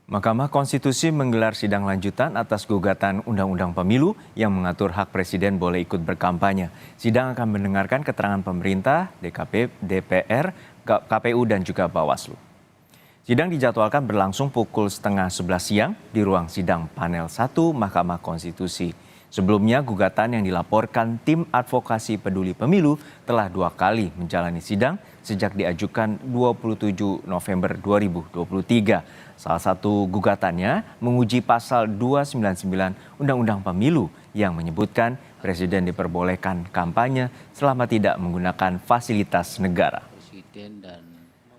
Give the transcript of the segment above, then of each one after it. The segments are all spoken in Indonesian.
Mahkamah Konstitusi menggelar sidang lanjutan atas gugatan Undang-Undang Pemilu yang mengatur hak Presiden boleh ikut berkampanye. Sidang akan mendengarkan keterangan pemerintah, DKP, DPR, KPU, dan juga Bawaslu. Sidang dijadwalkan berlangsung pukul setengah 11 siang di ruang sidang panel 1 Mahkamah Konstitusi. Sebelumnya, gugatan yang dilaporkan tim advokasi peduli pemilu telah 2 kali menjalani sidang sejak diajukan 27 November 2023. Salah satu gugatannya menguji pasal 299 Undang-Undang Pemilu yang menyebutkan Presiden diperbolehkan kampanye selama tidak menggunakan fasilitas negara.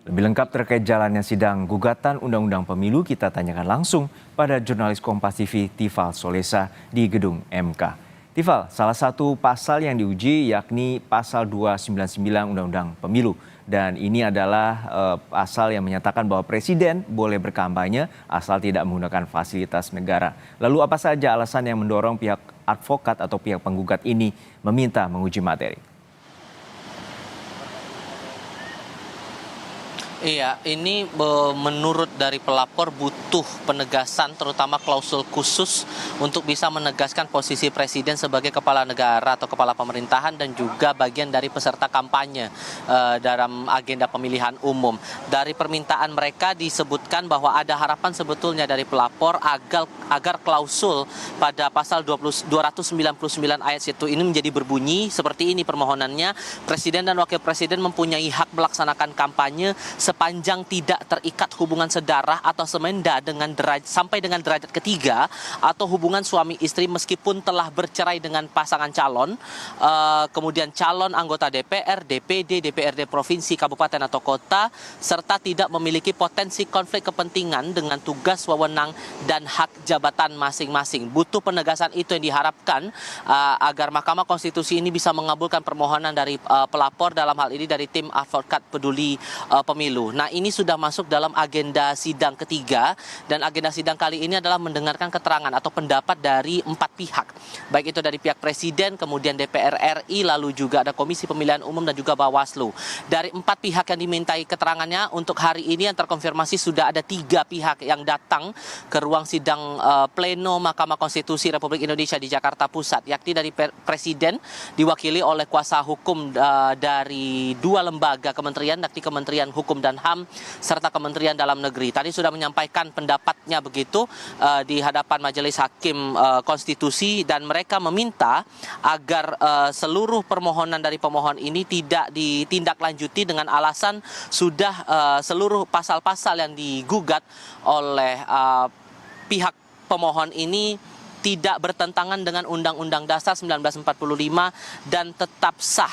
Lebih lengkap terkait jalannya sidang gugatan Undang-Undang Pemilu kita tanyakan langsung pada jurnalis Kompas TV Tifal Solesa di gedung MK. Tifal, salah satu pasal yang diuji yakni pasal 299 Undang-Undang Pemilu. Dan ini adalah pasal yang menyatakan bahwa Presiden boleh berkampanye asal tidak menggunakan fasilitas negara. Lalu apa saja alasan yang mendorong pihak advokat atau pihak penggugat ini meminta menguji materi? Iya, ini menurut dari pelapor butuh penegasan terutama klausul khusus untuk bisa menegaskan posisi Presiden sebagai kepala negara atau kepala pemerintahan dan juga bagian dari peserta kampanye dalam agenda pemilihan umum. Dari permintaan mereka disebutkan bahwa ada harapan sebetulnya dari pelapor agar klausul pada pasal 299 ayat 1 ini menjadi berbunyi seperti ini permohonannya. Presiden dan Wakil Presiden mempunyai hak melaksanakan kampanye sepanjang tidak terikat hubungan sedarah atau semenda sampai dengan derajat ketiga atau hubungan suami istri meskipun telah bercerai dengan pasangan calon, kemudian calon anggota DPR, DPD, DPRD provinsi, kabupaten atau kota, serta tidak memiliki potensi konflik kepentingan dengan tugas, wewenang, dan hak jabatan masing-masing. Butuh penegasan itu yang diharapkan agar Mahkamah Konstitusi ini bisa mengabulkan permohonan dari pelapor dalam hal ini dari tim advokat peduli pemilu. Nah, ini sudah masuk dalam agenda sidang ketiga dan agenda sidang kali ini adalah mendengarkan keterangan atau pendapat dari 4 pihak. Baik itu dari pihak Presiden, kemudian DPR RI, lalu juga ada Komisi Pemilihan Umum dan juga Bawaslu. Dari 4 pihak yang dimintai keterangannya untuk hari ini yang terkonfirmasi sudah ada 3 pihak yang datang ke ruang sidang pleno Mahkamah Konstitusi Republik Indonesia di Jakarta Pusat, yakni dari Presiden diwakili oleh kuasa hukum dari 2 lembaga kementerian, yakni Kementerian Hukum dan HAM serta Kementerian Dalam Negeri. Tadi sudah menyampaikan pendapatnya begitu di hadapan Majelis Hakim Konstitusi dan mereka meminta agar seluruh permohonan dari pemohon ini tidak ditindaklanjuti dengan alasan sudah seluruh pasal-pasal yang digugat oleh pihak pemohon ini tidak bertentangan dengan Undang-Undang Dasar 1945 dan tetap sah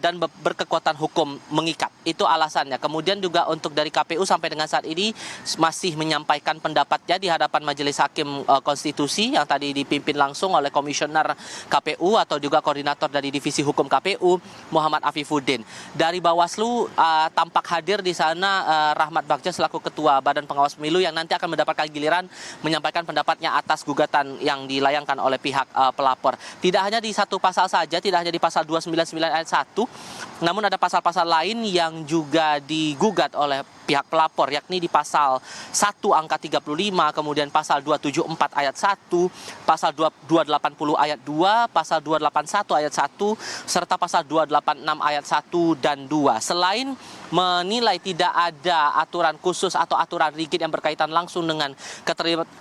dan berkekuatan hukum mengikat. Itu alasannya. Kemudian juga untuk dari KPU sampai dengan saat ini masih menyampaikan pendapatnya di hadapan Majelis Hakim Konstitusi yang tadi dipimpin langsung oleh Komisioner KPU atau juga koordinator dari Divisi Hukum KPU Muhammad Afifuddin. Dari Bawaslu tampak hadir di sana Rahmat Bagja selaku Ketua Badan Pengawas Pemilu yang nanti akan mendapatkan giliran menyampaikan pendapatnya atas gugatan yang dilayangkan oleh pihak pelapor. Tidak hanya di satu pasal saja, tidak hanya di pasal 299 ayat 1, namun ada pasal-pasal lain yang juga digugat oleh pihak pelapor, yakni di pasal 1 angka 35, kemudian pasal 274 ayat 1, pasal 280 ayat 2, pasal 281 ayat 1, serta pasal 286 ayat 1 dan 2. Selain menilai tidak ada aturan khusus atau aturan rigid yang berkaitan langsung dengan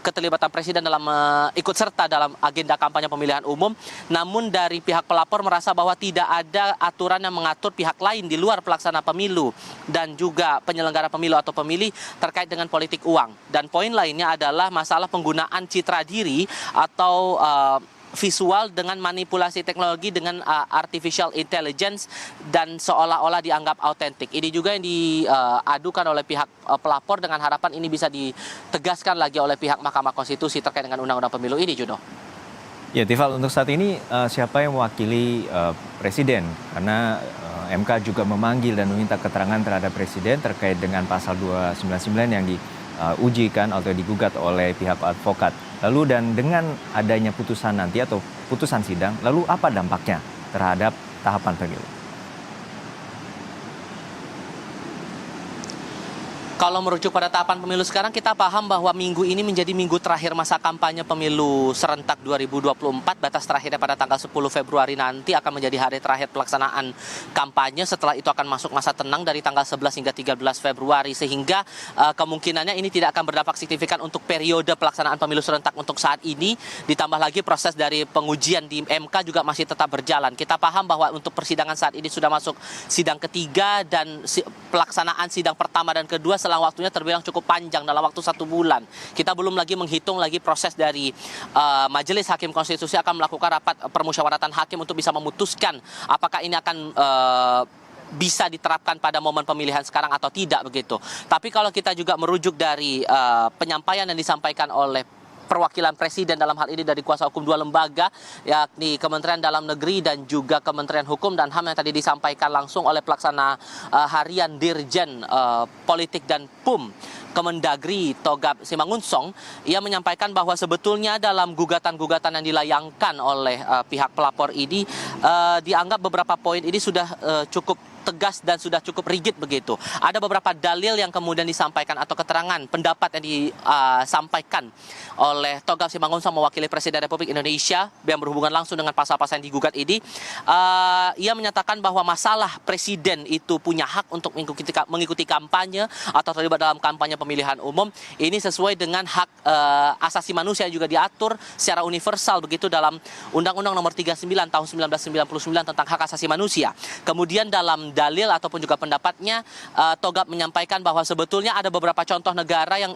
keterlibatan Presiden dalam ikut serta dalam agenda kampanye pemilihan umum, namun dari pihak pelapor merasa bahwa tidak ada aturan yang mengatur pihak lain di luar pelaksana pemilu dan juga penyelenggara pemilu atau pemilih terkait dengan politik uang. Dan poin lainnya adalah masalah penggunaan citra diri atau visual dengan manipulasi teknologi dengan artificial intelligence dan seolah-olah dianggap autentik. Ini juga yang diadukan oleh pihak pelapor dengan harapan ini bisa ditegaskan lagi oleh pihak Mahkamah Konstitusi terkait dengan Undang-Undang Pemilu ini, Juno. Ya, Tifal, untuk saat ini siapa yang mewakili Presiden? Karena MK juga memanggil dan meminta keterangan terhadap Presiden terkait dengan pasal 299 yang diujikan atau digugat oleh pihak advokat. Lalu dan dengan adanya putusan nanti atau putusan sidang, lalu apa dampaknya terhadap tahapan pemilu? Kalau merujuk pada tahapan pemilu sekarang, kita paham bahwa minggu ini menjadi minggu terakhir masa kampanye pemilu serentak 2024. Batas terakhirnya pada tanggal 10 Februari nanti akan menjadi hari terakhir pelaksanaan kampanye. Setelah itu akan masuk masa tenang dari tanggal 11 hingga 13 Februari. Sehingga kemungkinannya ini tidak akan berdampak signifikan untuk periode pelaksanaan pemilu serentak untuk saat ini. Ditambah lagi proses dari pengujian di MK juga masih tetap berjalan. Kita paham bahwa untuk persidangan saat ini sudah masuk sidang ketiga dan pelaksanaan sidang pertama dan kedua selang waktunya terbilang cukup panjang dalam waktu 1 bulan. Kita belum lagi menghitung lagi proses dari Majelis Hakim Konstitusi akan melakukan rapat permusyawaratan hakim untuk bisa memutuskan apakah ini akan bisa diterapkan pada momen pemilihan sekarang atau tidak begitu. Tapi kalau kita juga merujuk dari penyampaian yang disampaikan oleh perwakilan presiden dalam hal ini dari kuasa hukum 2 lembaga, yakni Kementerian Dalam Negeri dan juga Kementerian Hukum dan HAM yang tadi disampaikan langsung oleh pelaksana harian Dirjen Politik dan PUM Kemendagri Togap Simangunsong. Ia menyampaikan bahwa sebetulnya dalam gugatan-gugatan yang dilayangkan oleh pihak pelapor ini dianggap beberapa poin ini sudah cukup tegas dan sudah cukup rigid begitu. Ada beberapa dalil yang kemudian disampaikan atau keterangan pendapat yang disampaikan oleh Togap Simangunsong mewakili Presiden Republik Indonesia yang berhubungan langsung dengan pasal-pasal yang digugat ini. Ia menyatakan bahwa masalah presiden itu punya hak untuk mengikuti kampanye atau terlibat dalam kampanye pemilihan umum. Ini sesuai dengan hak asasi manusia yang juga diatur secara universal begitu dalam Undang-Undang Nomor 39 tahun 1999 tentang hak asasi manusia. Kemudian dalam dalil ataupun juga pendapatnya, Togap menyampaikan bahwa sebetulnya ada beberapa contoh negara yang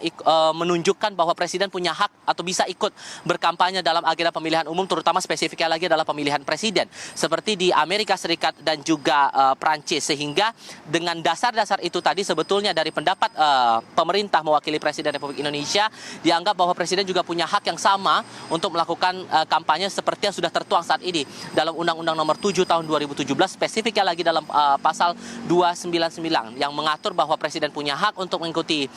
menunjukkan bahwa presiden punya hak atau bisa ikut berkampanye dalam agenda pemilihan umum, terutama spesifiknya lagi adalah pemilihan presiden, seperti di Amerika Serikat dan juga Prancis. Sehingga dengan dasar-dasar itu tadi sebetulnya dari pendapat pemerintah mewakili Presiden Republik Indonesia, dianggap bahwa presiden juga punya hak yang sama untuk melakukan kampanye seperti yang sudah tertuang saat ini dalam Undang-Undang Nomor 7 tahun 2017, spesifiknya lagi dalam pasal 299 yang mengatur bahwa presiden punya hak untuk mengikuti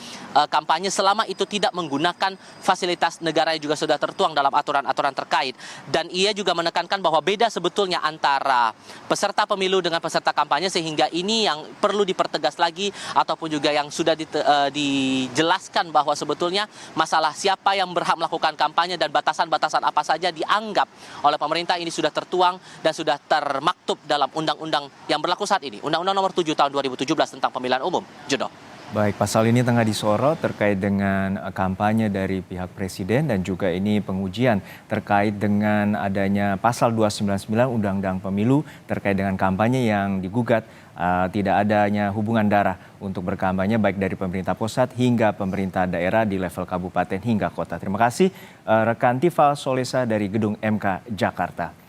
kampanye selama itu tidak menggunakan fasilitas negara yang juga sudah tertuang dalam aturan-aturan terkait. Dan ia juga menekankan bahwa beda sebetulnya antara peserta pemilu dengan peserta kampanye, sehingga ini yang perlu dipertegas lagi ataupun juga yang sudah dijelaskan bahwa sebetulnya masalah siapa yang berhak melakukan kampanye dan batasan-batasan apa saja dianggap oleh pemerintah ini sudah tertuang dan sudah termaktub dalam undang-undang yang berlaku saat ini, Undang-Undang Nomor 7 tahun 2017 tentang pemilihan umum. Judo. Baik, pasal ini tengah disorot terkait dengan kampanye dari pihak presiden dan juga ini pengujian terkait dengan adanya pasal 299 Undang-Undang Pemilu terkait dengan kampanye yang digugat tidak adanya hubungan darah untuk berkampanye baik dari pemerintah pusat hingga pemerintah daerah di level kabupaten hingga kota. Terima kasih rekan Tifal Solesa dari Gedung MK Jakarta.